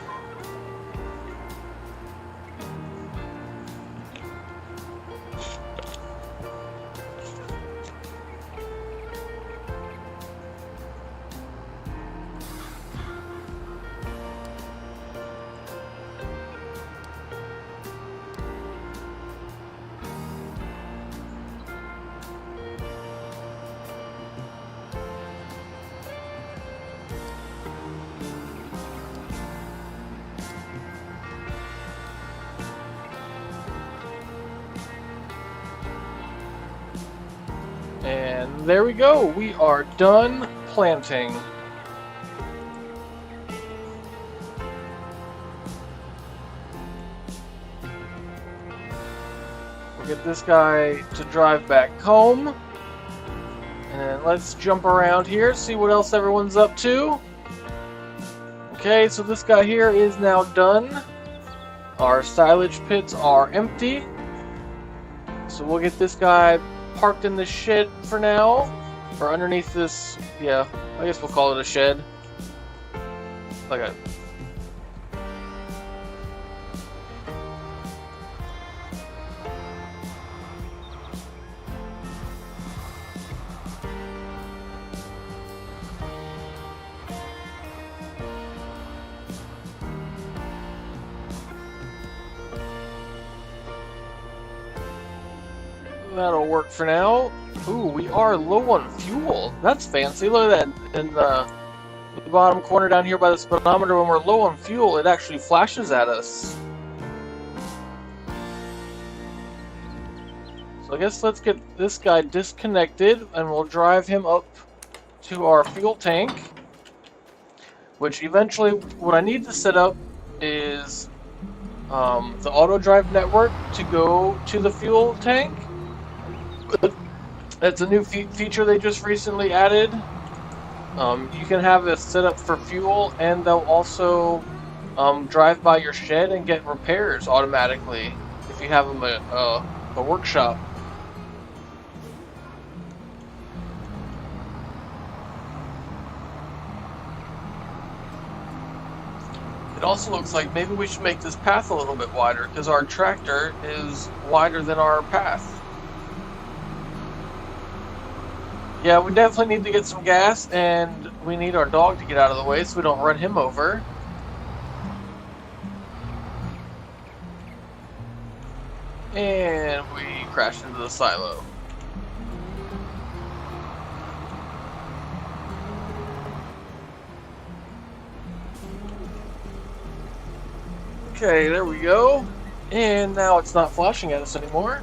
And there we go, we are done planting. We'll get this guy to drive back home. And let's jump around here, see what else everyone's up to. Okay, so this guy here is now done. Our silage pits are empty. So we'll get this guy parked in the shed for now, or underneath this, yeah, I guess we'll call it a shed. Like a that'll work for now. Ooh, we are low on fuel. That's fancy. Look at that. In the bottom corner down here by the speedometer, when we're low on fuel, it actually flashes at us. So I guess let's get this guy disconnected, and we'll drive him up to our fuel tank. Which eventually, what I need to set up is the Autodrive network to go to the fuel tank. That's a new feature they just recently added. You can have it set up for fuel, and they'll also drive by your shed and get repairs automatically if you have them at a workshop. It also looks like maybe we should make this path a little bit wider, because our tractor is wider than our path. Yeah, we definitely need to get some gas, and we need our dog to get out of the way so we don't run him over. And we crashed into the silo. Okay, there we go. And now it's not flashing at us anymore.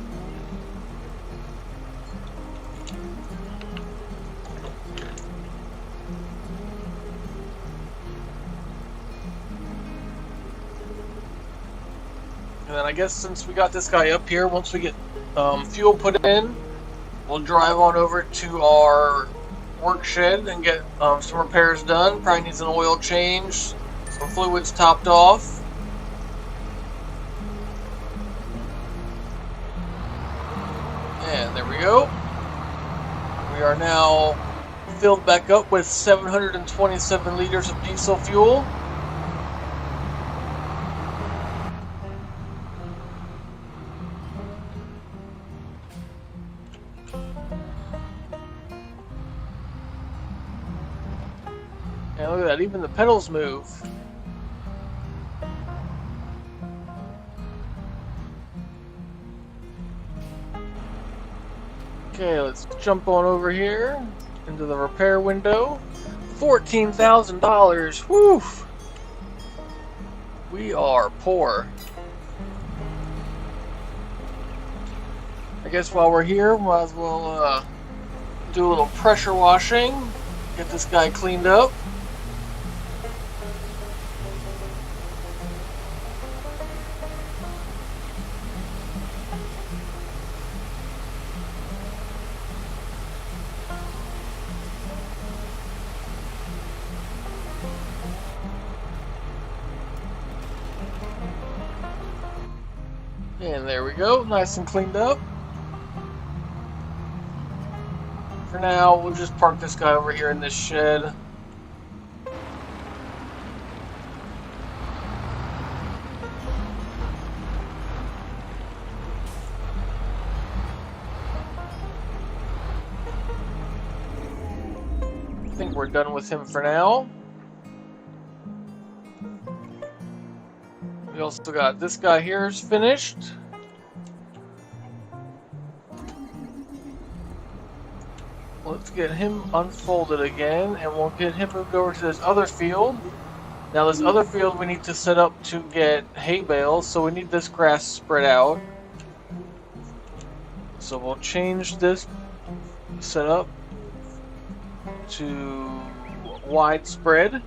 And then I guess since we got this guy up here, once we get fuel put in, we'll drive on over to our work shed and get some repairs done. Probably needs an oil change, some fluids topped off. And there we go. We are now filled back up with 727 liters of diesel fuel. And look at that, even the pedals move. Okay, let's jump on over here into the repair window. $14,000. Whew! We are poor. I guess while we're here, might as well do a little pressure washing. Get this guy cleaned up. And there we go, nice and cleaned up. For now, we'll just park this guy over here in this shed. I think we're done with him for now. We also got this guy here is finished. Let's get him unfolded again, and we'll get him moved over to this other field. Now this other field we need to set up to get hay bales, so we need this grass spread out. So we'll change this setup to widespread.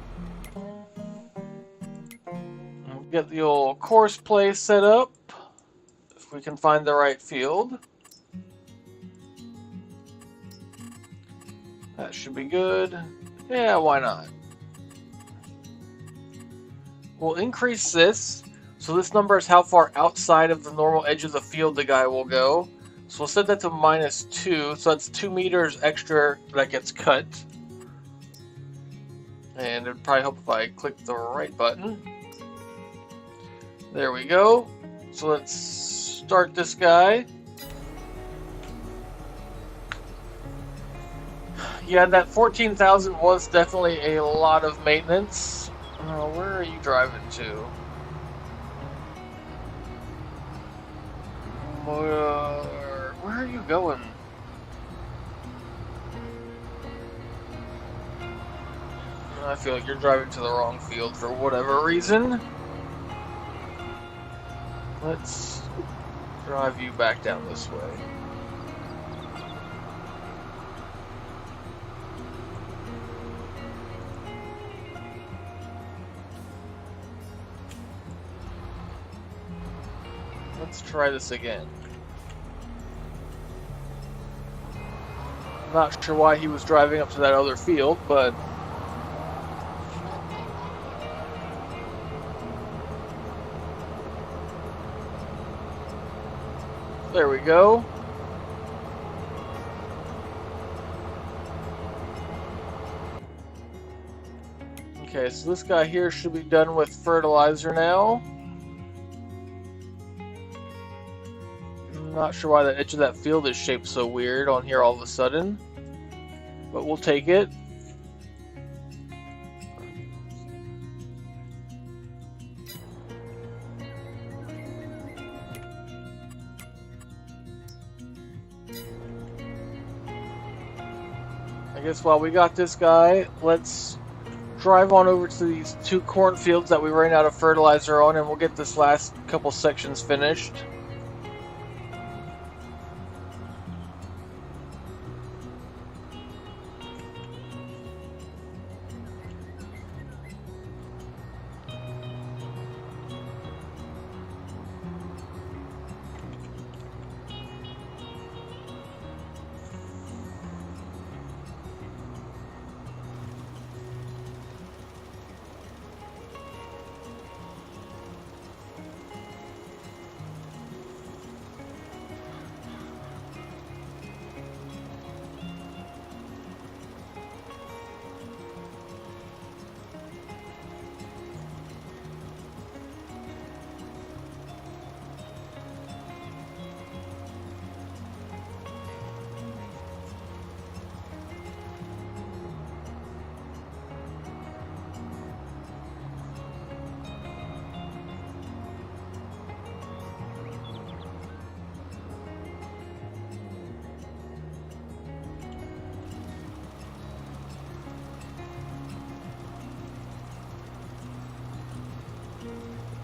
Get the old course play set up, if we can find the right field. That should be good. Yeah, why not? We'll increase this. So this number is how far outside of the normal edge of the field the guy will go. So we'll set that to -2. So that's 2 meters extra that gets cut. And it would probably help if I click the right button. There we go. So let's start this guy. Yeah, that 14,000 was definitely a lot of maintenance. Where are you driving to? Where are you going? I feel like you're driving to the wrong field for whatever reason. Let's drive you back down this way. Let's try this again. Not sure why he was driving up to that other field, but there we go. Okay, so this guy here should be done with fertilizer now. I'm not sure why the edge of that field is shaped so weird on here all of a sudden, but we'll take it. I guess while we got this guy, let's drive on over to these 2 cornfields that we ran out of fertilizer on, and we'll get this last couple sections finished.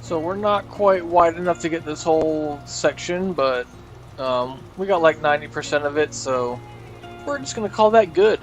So we're not quite wide enough to get this whole section, but we got like 90% of it, so we're just going to call that good.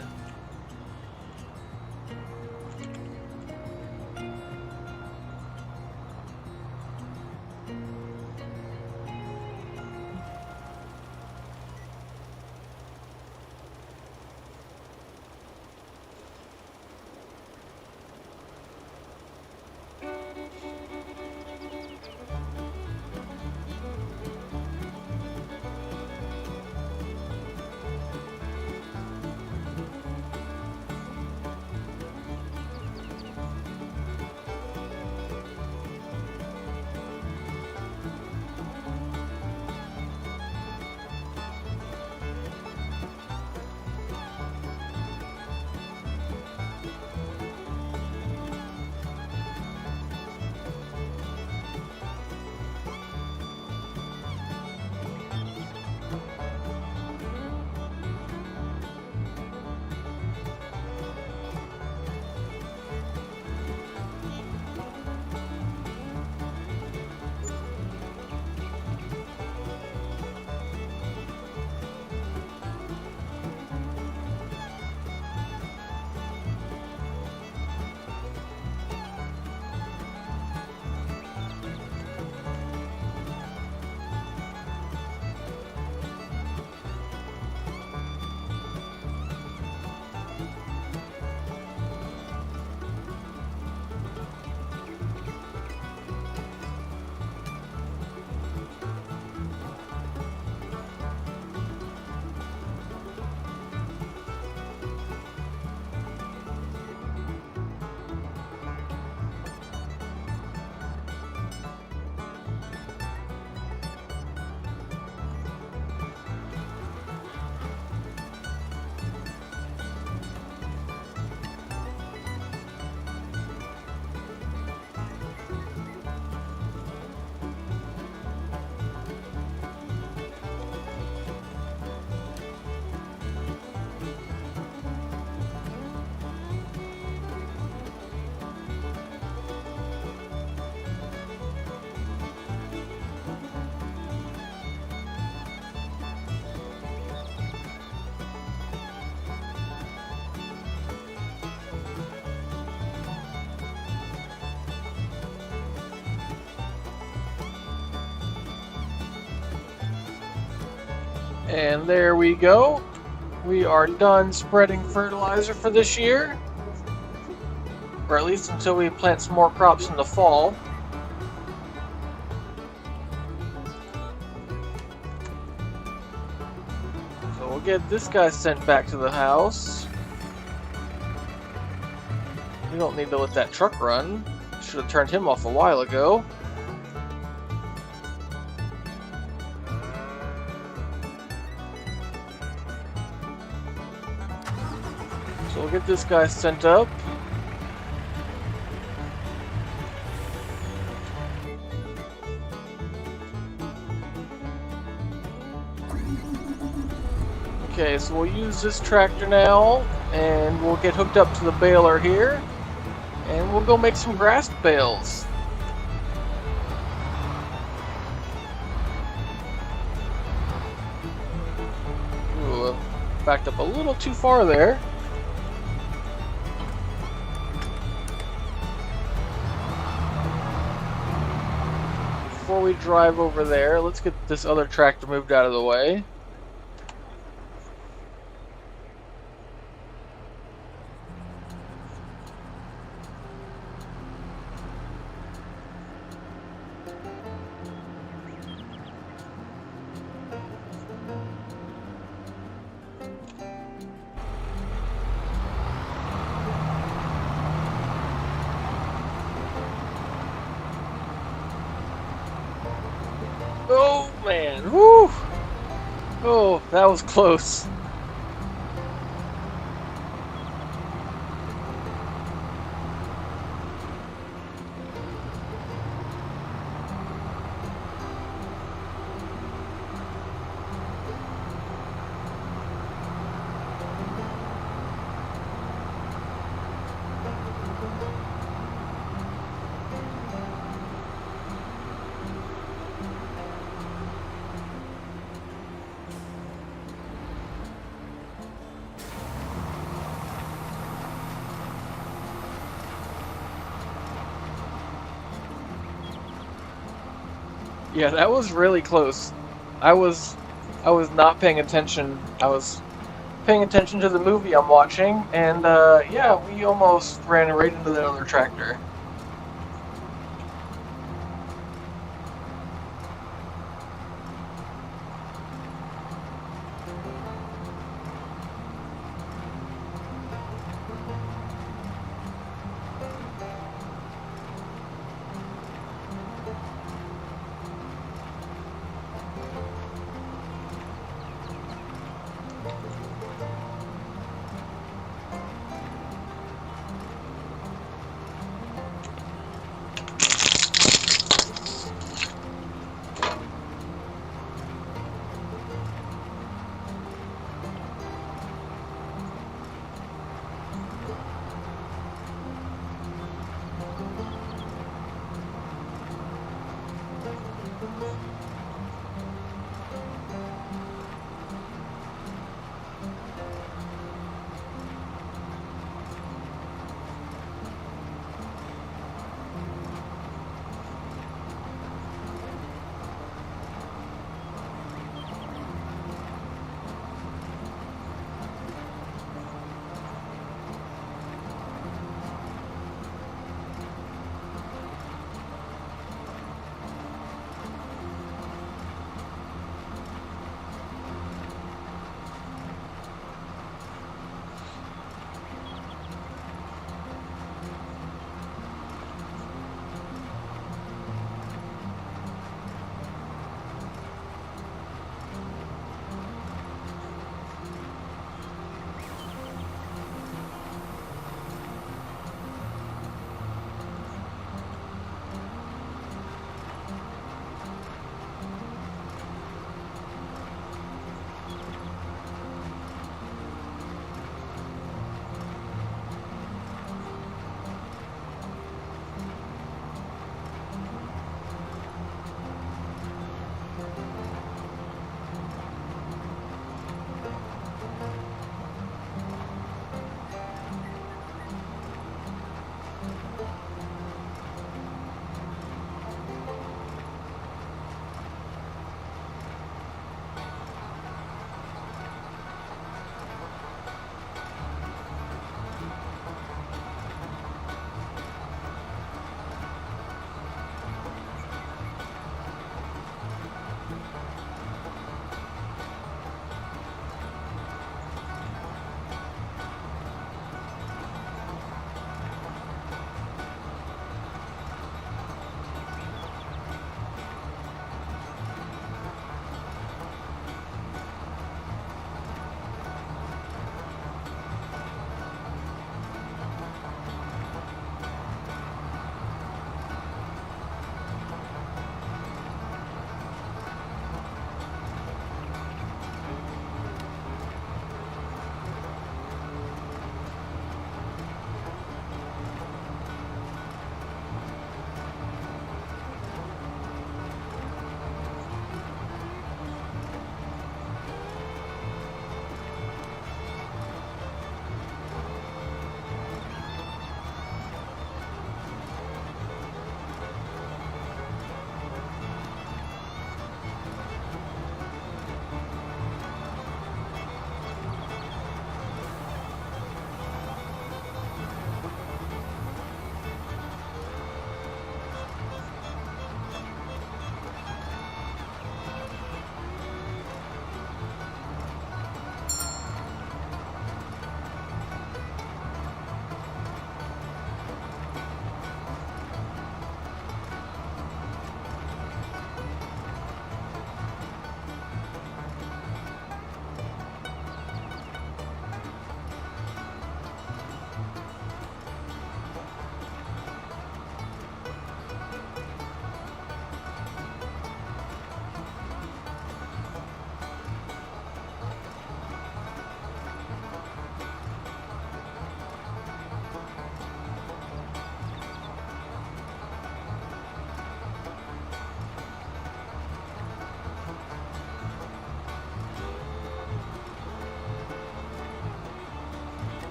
And there we go. We are done spreading fertilizer for this year. Or at least until we plant some more crops in the fall. So we'll get this guy sent back to the house. We don't need to let that truck run. Should have turned him off a while ago. So we'll get this guy sent up. Okay, so we'll use this tractor now, and we'll get hooked up to the baler here. And we'll go make some grass bales. Ooh, backed up a little too far there. Before we drive over there, let's get this other tractor moved out of the way. Oh man, woo! Oh, that was close. Yeah, that was really close. I was not paying attention. I was paying attention to the movie I'm watching, and yeah, we almost ran right into the other tractor.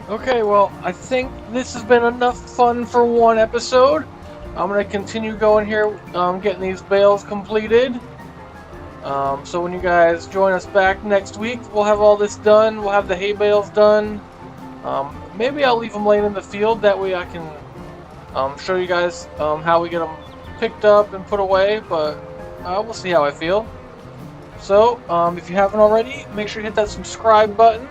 Okay, well, I think this has been enough fun for one episode. I'm going to continue going here, getting these bales completed. So when you guys join us back next week, we'll have all this done. We'll have the hay bales done. Maybe I'll leave them laying in the field. That way I can show you guys how we get them picked up and put away. But we'll see how I feel. So if you haven't already, make sure you hit that subscribe button.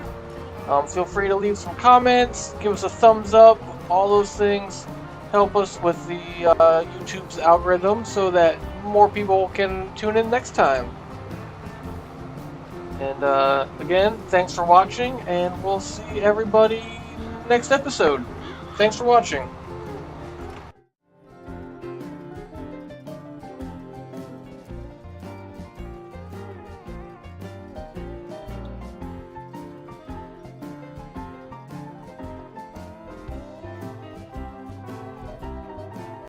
Feel free to leave some comments, give us a thumbs up. All those things help us with the YouTube's algorithm so that more people can tune in next time. And again, thanks for watching, and we'll see everybody next episode. Thanks for watching.